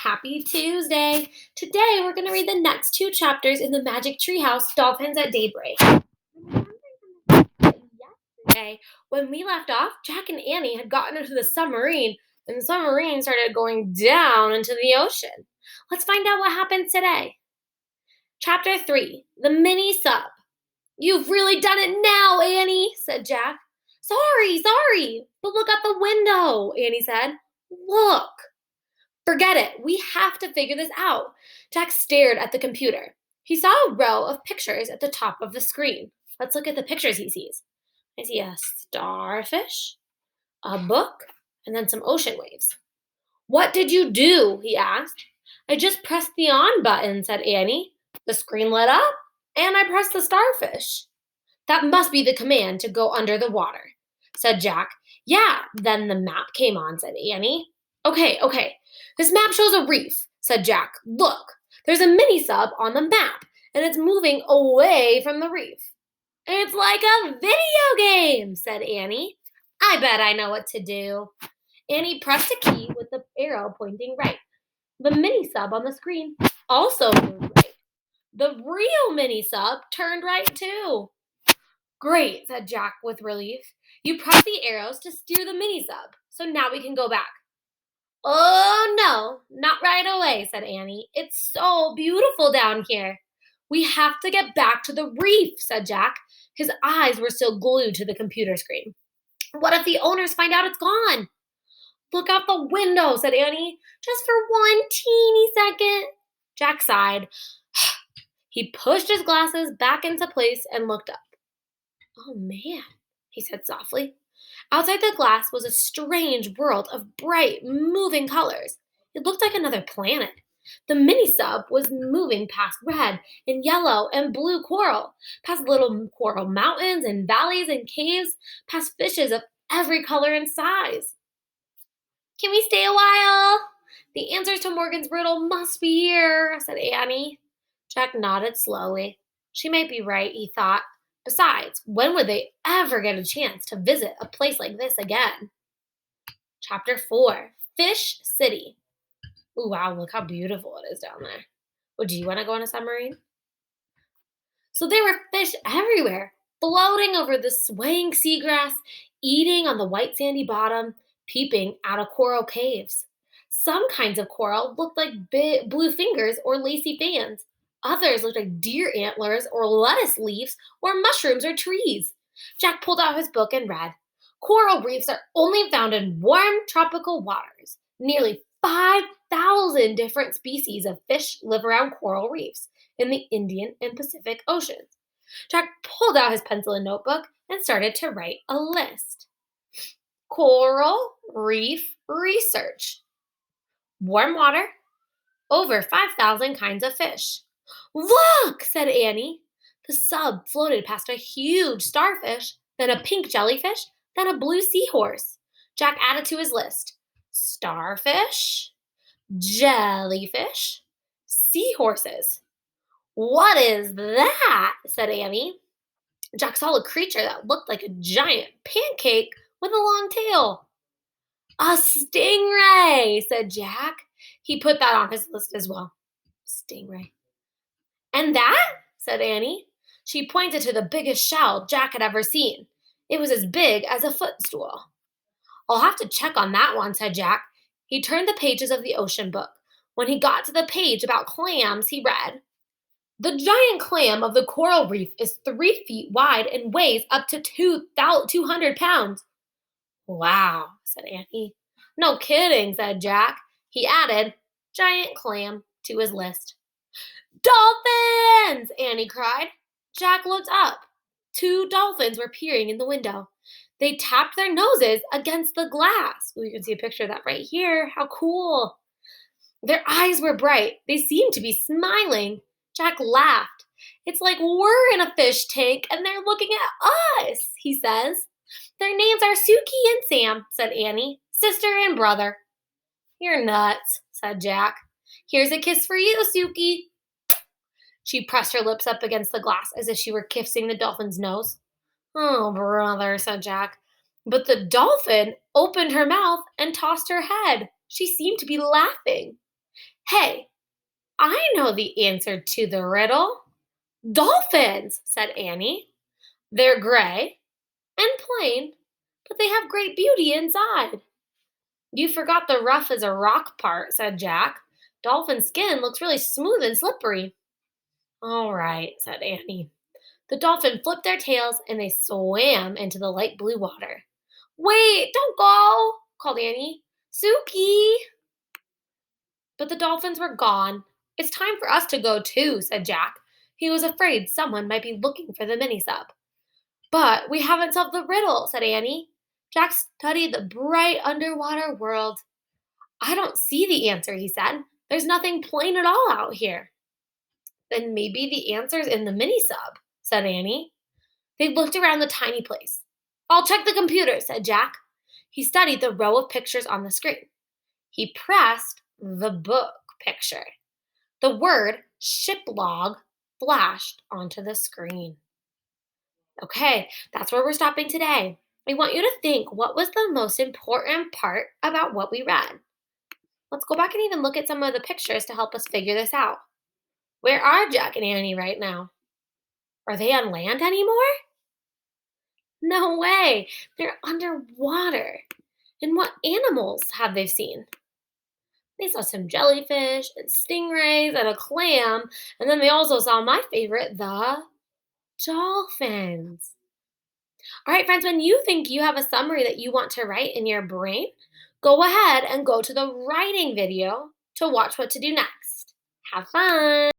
Happy Tuesday! Today we're going to read the next two chapters in the Magic Treehouse, Dolphins at Daybreak. Yesterday, when we left off, Jack and Annie had gotten into the submarine, and the submarine started going down into the ocean. Let's find out what happens today. Chapter 3, The Mini Sub. "You've really done it now, Annie," said Jack. Sorry, but look out the window," Annie said. "Look." "Forget it. We have to figure this out." Jack stared at the computer. He saw a row of pictures at the top of the screen. Let's look at the pictures he sees. I see a starfish, a book, and then some ocean waves. "What did you do?" he asked. "I just pressed the on button," said Annie. "The screen lit up, and I pressed the starfish." "That must be the command to go under the water," said Jack. "Yeah, then the map came on," said Annie. Okay. This map shows a reef," said Jack. "Look, there's a mini sub on the map, and it's moving away from the reef." "It's like a video game," said Annie. "I bet I know what to do." Annie pressed a key with the arrow pointing right. The mini sub on the screen also moved right. The real mini sub turned right too. "Great," said Jack with relief. "You press the arrows to steer the mini sub, so now we can go back." "Oh, no, not right away," said Annie. "It's so beautiful down here." "We have to get back to the reef," said Jack. His eyes were still glued to the computer screen. "What if the owners find out it's gone?" "Look out the window," said Annie. "Just for one teeny second." Jack sighed. He pushed his glasses back into place and looked up. "Oh, man," he said softly. Outside the glass was a strange world of bright, moving colors. It looked like another planet. The mini sub was moving past red and yellow and blue coral, past little coral mountains and valleys and caves, past fishes of every color and size. "Can we stay a while? The answers to Morgan's riddle must be here," said Annie. Jack nodded slowly. She might be right, he thought. Besides, when would they ever get a chance to visit a place like this again? Chapter 4, Fish City. Ooh, wow, look how beautiful it is down there. Would you want to go on a submarine? So there were fish everywhere, floating over the swaying seagrass, eating on the white sandy bottom, peeping out of coral caves. Some kinds of coral looked like big blue fingers or lacy fans. Others looked like deer antlers or lettuce leaves or mushrooms or trees. Jack pulled out his book and read. Coral reefs are only found in warm tropical waters. Nearly 5,000 different species of fish live around coral reefs in the Indian and Pacific Oceans. Jack pulled out his pencil and notebook and started to write a list. Coral reef research. Warm water. Over 5,000 kinds of fish. "Look," said Annie. The sub floated past a huge starfish, then a pink jellyfish, then a blue seahorse. Jack added to his list. Starfish, jellyfish, seahorses. "What is that?" said Annie. Jack saw a creature that looked like a giant pancake with a long tail. "A stingray," said Jack. He put that on his list as well. Stingray. "And that?" said Annie. She pointed to the biggest shell Jack had ever seen. It was as big as a footstool. "I'll have to check on that one," said Jack. He turned the pages of the ocean book. When he got to the page about clams, he read, "The giant clam of the coral reef is 3 feet wide and weighs up to 200 pounds. "Wow," said Annie. "No kidding," said Jack. He added giant clam to his list. "Dolphins!" Annie cried. Jack looked up. 2 dolphins were peering in the window. They tapped their noses against the glass. Ooh, you can see a picture of that right here. How cool. Their eyes were bright. They seemed to be smiling. Jack laughed. "It's like we're in a fish tank and they're looking at us," he says. "Their names are Suki and Sam," said Annie. "Sister and brother." "You're nuts," said Jack. "Here's a kiss for you, Suki." She pressed her lips up against the glass as if she were kissing the dolphin's nose. "Oh, brother," said Jack. But the dolphin opened her mouth and tossed her head. She seemed to be laughing. Hey, I know the answer to the riddle. Dolphins, said Annie. They're gray and plain, but they have great beauty inside. You forgot the rough as a rock part, said Jack. Dolphin skin looks really smooth and slippery. All right, said Annie. The dolphin flipped their tails and they swam into the light blue water. Wait, don't go, called Annie. Suki! But the dolphins were gone. It's time for us to go too, said Jack. He was afraid someone might be looking for the mini sub. But we haven't solved the riddle, said Annie. Jack studied the bright underwater world. I don't see the answer, he said. There's nothing plain at all out here. Then maybe the answer's in the mini sub, said Annie. They looked around the tiny place. I'll check the computer, said Jack. He studied the row of pictures on the screen. He pressed the book picture. The word ship log flashed onto the screen. Okay, that's where we're stopping today. I want you to think what was the most important part about what we read. Let's go back and even look at some of the pictures to help us figure this out. Where are Jack and Annie right now? Are they on land anymore? No way. They're underwater. And what animals have they seen? They saw some jellyfish and stingrays and a clam, and then they also saw my favorite, the dolphins. All right, friends, when you think you have a summary that you want to write in your brain, go ahead and go to the writing video to watch what to do next. Have fun.